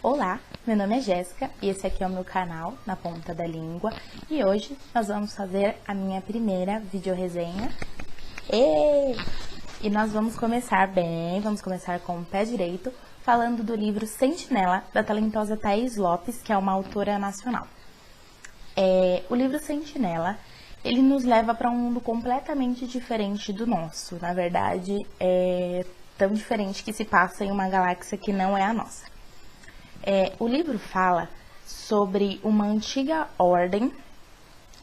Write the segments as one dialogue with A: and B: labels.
A: Olá, meu nome é Jéssica e esse aqui é o meu canal Na Ponta da Língua e hoje nós vamos fazer a minha primeira videoresenha e nós vamos começar com o pé direito falando do livro Sentinela, da talentosa Thaís Lopes, que é uma autora nacional. O livro Sentinela, ele nos leva para um mundo completamente diferente do nosso, na verdade é tão diferente que se passa em uma galáxia que não é a nossa. O livro fala sobre uma antiga ordem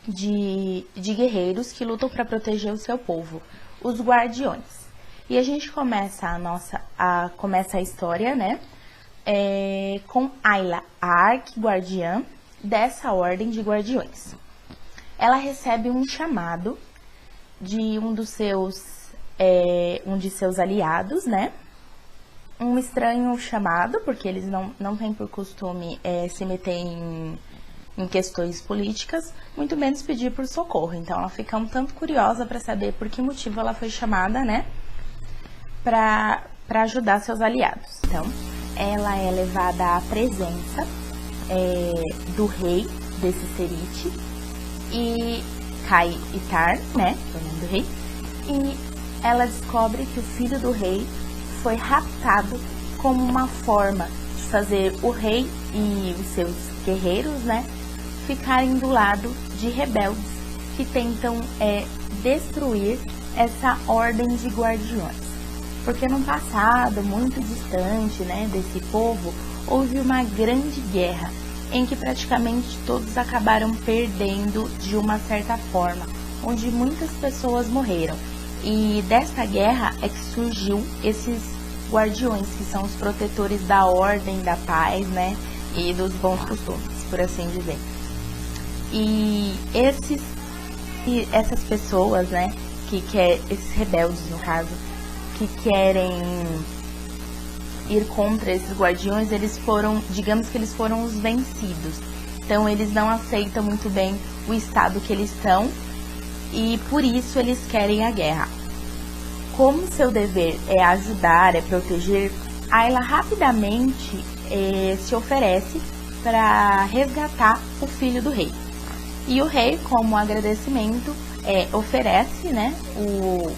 A: de guerreiros que lutam para proteger o seu povo, os Guardiões. E a gente começa a história, né, com Ayla, a arqui-guardiã dessa ordem de guardiões. Ela recebe um chamado de um de seus aliados, né? Um estranho chamado, porque eles não têm por costume se meter em questões políticas, muito menos pedir por socorro. Então ela fica um tanto curiosa para saber por que motivo ela foi chamada, né, para ajudar seus aliados. Então ela é levada à presença do rei desse Serite, e Kai-Itar, né, que é o nome do rei, e ela descobre que o filho do rei foi raptado como uma forma de fazer o rei e os seus guerreiros, né, ficarem do lado de rebeldes que tentam destruir essa ordem de guardiões. Porque no passado, muito distante, né, desse povo, houve uma grande guerra em que praticamente todos acabaram perdendo de uma certa forma, onde muitas pessoas morreram. E dessa guerra é que surgiu esses guardiões, que são os protetores da ordem, da paz, né, e dos bons costumes, por assim dizer. E essas pessoas, né, esses rebeldes, no caso, que querem ir contra esses guardiões, digamos que eles foram os vencidos. Então eles não aceitam muito bem o estado que eles estão e por isso eles querem a guerra. Como seu dever é ajudar, é proteger, Ayla rapidamente se oferece para resgatar o filho do rei. E o rei, como agradecimento, oferece, né, o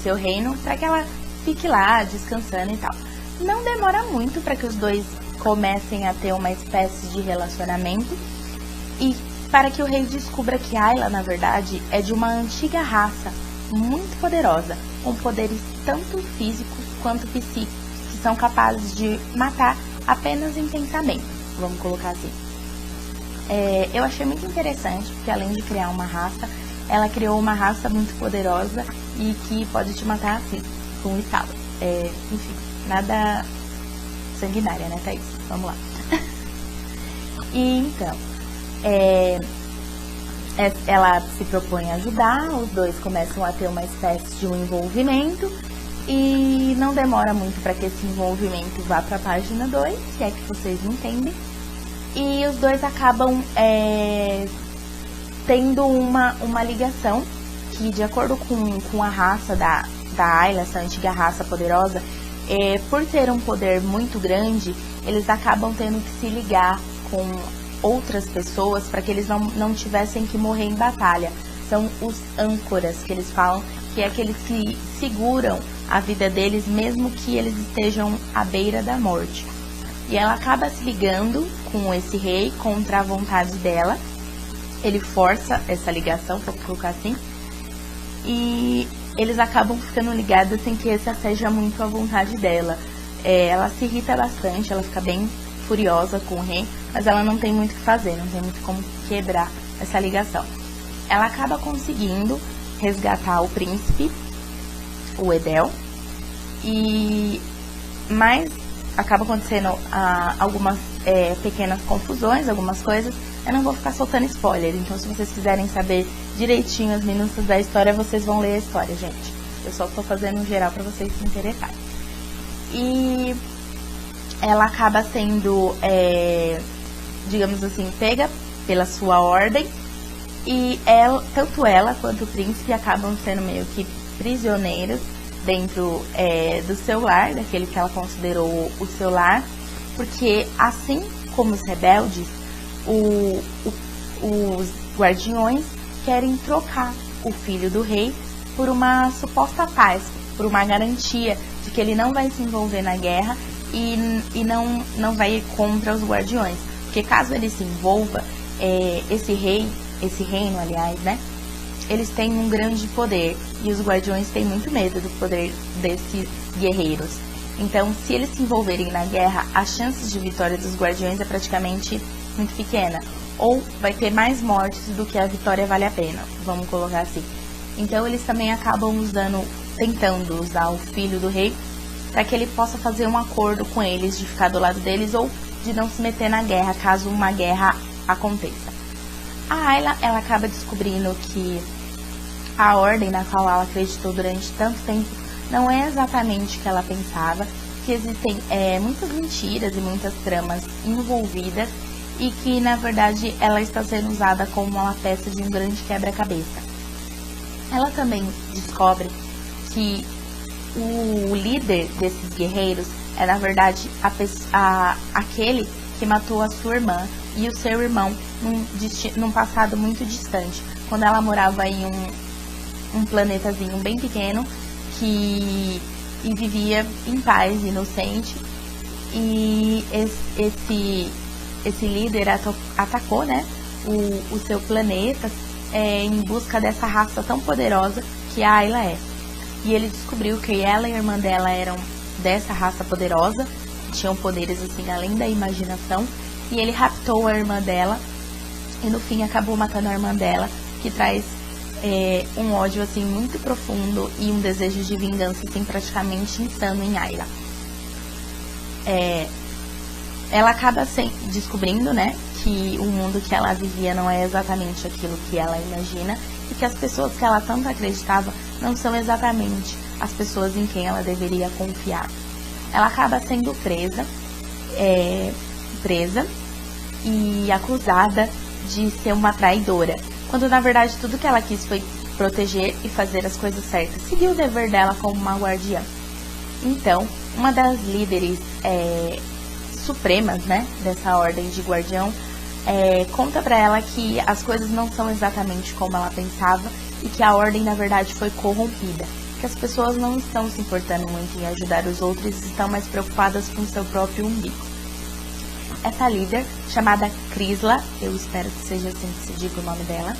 A: seu reino para que ela fique lá descansando e tal. Não demora muito para que os dois comecem a ter uma espécie de relacionamento e para que o rei descubra que Ayla, na verdade, é de uma antiga raça muito poderosa, com poderes tanto físicos quanto psíquicos, que são capazes de matar apenas em pensamento, vamos colocar assim. Eu achei muito interessante, porque além de criar uma raça, ela criou uma raça muito poderosa e que pode te matar assim, com um estalo. Enfim, nada sanguinária, né, Thaís? Vamos lá. E então, ela se propõe a ajudar, os dois começam a ter uma espécie de um envolvimento e não demora muito para que esse envolvimento vá para a página 2, se é que vocês entendem, e os dois acabam tendo uma ligação que, de acordo com a raça da Ayla, essa antiga raça poderosa, por ter um poder muito grande, eles acabam tendo que se ligar com outras pessoas para que eles não tivessem que morrer em batalha. São os âncoras, que eles falam, que é aqueles que seguram a vida deles mesmo que eles estejam à beira da morte. E ela acaba se ligando com esse rei contra a vontade dela. Ele força essa ligação, para colocar assim, e eles acabam ficando ligados sem que essa seja muito a vontade dela. Ela se irrita bastante, ela fica bem furiosa com o rei, mas ela não tem muito o que fazer, não tem muito como quebrar essa ligação. Ela acaba conseguindo resgatar o príncipe, o Edel, mas acaba acontecendo algumas pequenas confusões, algumas coisas. Eu não vou ficar soltando spoiler, então se vocês quiserem saber direitinho as minúcias da história, vocês vão ler a história, gente. Eu só estou fazendo um geral para vocês se interessarem. E ela acaba sendo, digamos assim, pega pela sua ordem, e tanto ela quanto o príncipe acabam sendo meio que prisioneiros dentro do seu lar, daquele que ela considerou o seu lar, porque assim como os rebeldes, os guardiões querem trocar o filho do rei por uma suposta paz, por uma garantia de que ele não vai se envolver na guerra e não vai ir contra os guardiões. Porque caso ele se envolva, esse reino, aliás, né? Eles têm um grande poder e os guardiões têm muito medo do poder desses guerreiros. Então, se eles se envolverem na guerra, as chances de vitória dos guardiões é praticamente muito pequena. Ou vai ter mais mortes do que a vitória vale a pena, vamos colocar assim. Então, eles também acabam tentando usar o filho do rei para que ele possa fazer um acordo com eles de ficar do lado deles ou de não se meter na guerra, caso uma guerra aconteça. A Ayla, ela acaba descobrindo que a ordem na qual ela acreditou durante tanto tempo não é exatamente o que ela pensava, que existem muitas mentiras e muitas tramas envolvidas e que, na verdade, ela está sendo usada como uma peça de um grande quebra-cabeça. Ela também descobre que o líder desses guerreiros é, na verdade, aquele que matou a sua irmã e o seu irmão num passado muito distante, quando ela morava em um planetazinho bem pequeno e vivia em paz, inocente. E esse líder atacou, né, o seu planeta em busca dessa raça tão poderosa que a Ayla é. E ele descobriu que ela e a irmã dela eram dessa raça poderosa, tinham poderes assim além da imaginação, e ele raptou a irmã dela e no fim acabou matando a irmã dela, que traz um ódio assim muito profundo e um desejo de vingança assim praticamente insano em Ayla. Ela acaba descobrindo, né, que o mundo que ela vivia não é exatamente aquilo que ela imagina e que as pessoas que ela tanto acreditava não são exatamente as pessoas em quem ela deveria confiar. Ela acaba sendo presa e acusada de ser uma traidora, quando na verdade tudo que ela quis foi proteger e fazer as coisas certas, seguir o dever dela como uma guardiã. Então, uma das líderes supremas, né, dessa ordem de guardião, conta pra ela que as coisas não são exatamente como ela pensava e que a ordem na verdade foi corrompida, que as pessoas não estão se importando muito em ajudar os outros e estão mais preocupadas com seu próprio umbigo. Essa líder, chamada Crisla, eu espero que seja assim que se diga o nome dela,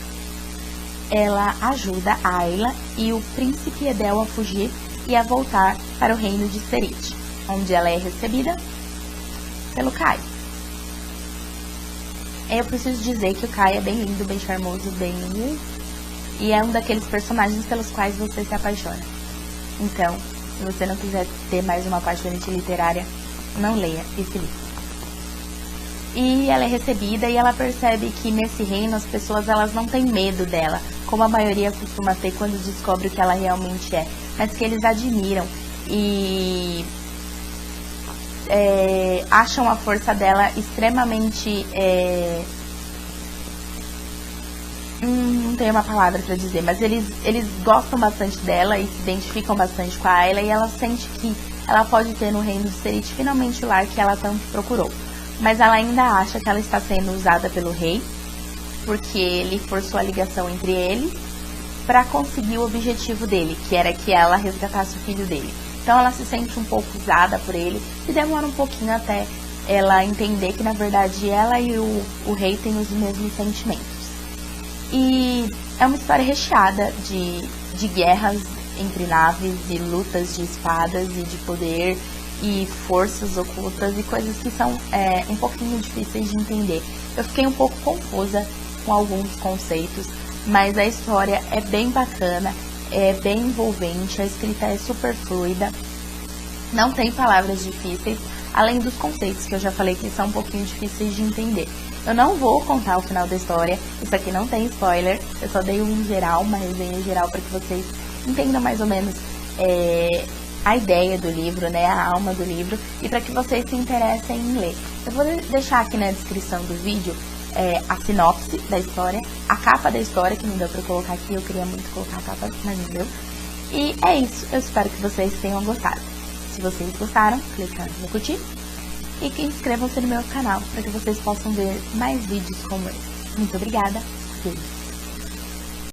A: ela ajuda a Ayla e o príncipe Edel a fugir e a voltar para o reino de Serith, onde ela é recebida pelo Kai. Eu preciso dizer que o Kai é bem lindo, bem charmoso, e é um daqueles personagens pelos quais você se apaixona. Então, se você não quiser ter mais uma apaixonante literária, não leia esse livro. E ela é recebida e ela percebe que nesse reino as pessoas elas não têm medo dela, como a maioria costuma ter quando descobre o que ela realmente é, mas que eles admiram e acham a força dela extremamente... não tenho uma palavra pra dizer, mas eles gostam bastante dela e se identificam bastante com a Ayla, e ela sente que ela pode ter no reino de Serith finalmente o lar que ela tanto procurou. Mas ela ainda acha que ela está sendo usada pelo rei, porque ele forçou a ligação entre eles para conseguir o objetivo dele, que era que ela resgatasse o filho dele. Então ela se sente um pouco usada por ele e demora um pouquinho até ela entender que na verdade ela e o rei têm os mesmos sentimentos. E é uma história recheada de guerras entre naves e lutas de espadas e de poder e forças ocultas e coisas que são um pouquinho difíceis de entender. Eu fiquei um pouco confusa com alguns conceitos, mas a história é bem bacana, é bem envolvente, a escrita é super fluida, não tem palavras difíceis, além dos conceitos que eu já falei que são um pouquinho difíceis de entender. Eu não vou contar o final da história, isso aqui não tem spoiler, eu só dei uma resenha geral para que vocês entendam mais ou menos a ideia do livro, né, a alma do livro, e para que vocês se interessem em ler. Eu vou deixar aqui na descrição do vídeo a sinopse da história, a capa da história, que não deu para colocar aqui, eu queria muito colocar a capa, mas não deu. E é isso, eu espero que vocês tenham gostado. Se vocês gostaram, clica no curtir. e que inscrevam-se no meu canal para que vocês possam ver mais vídeos como esse. Muito obrigada. Beijo.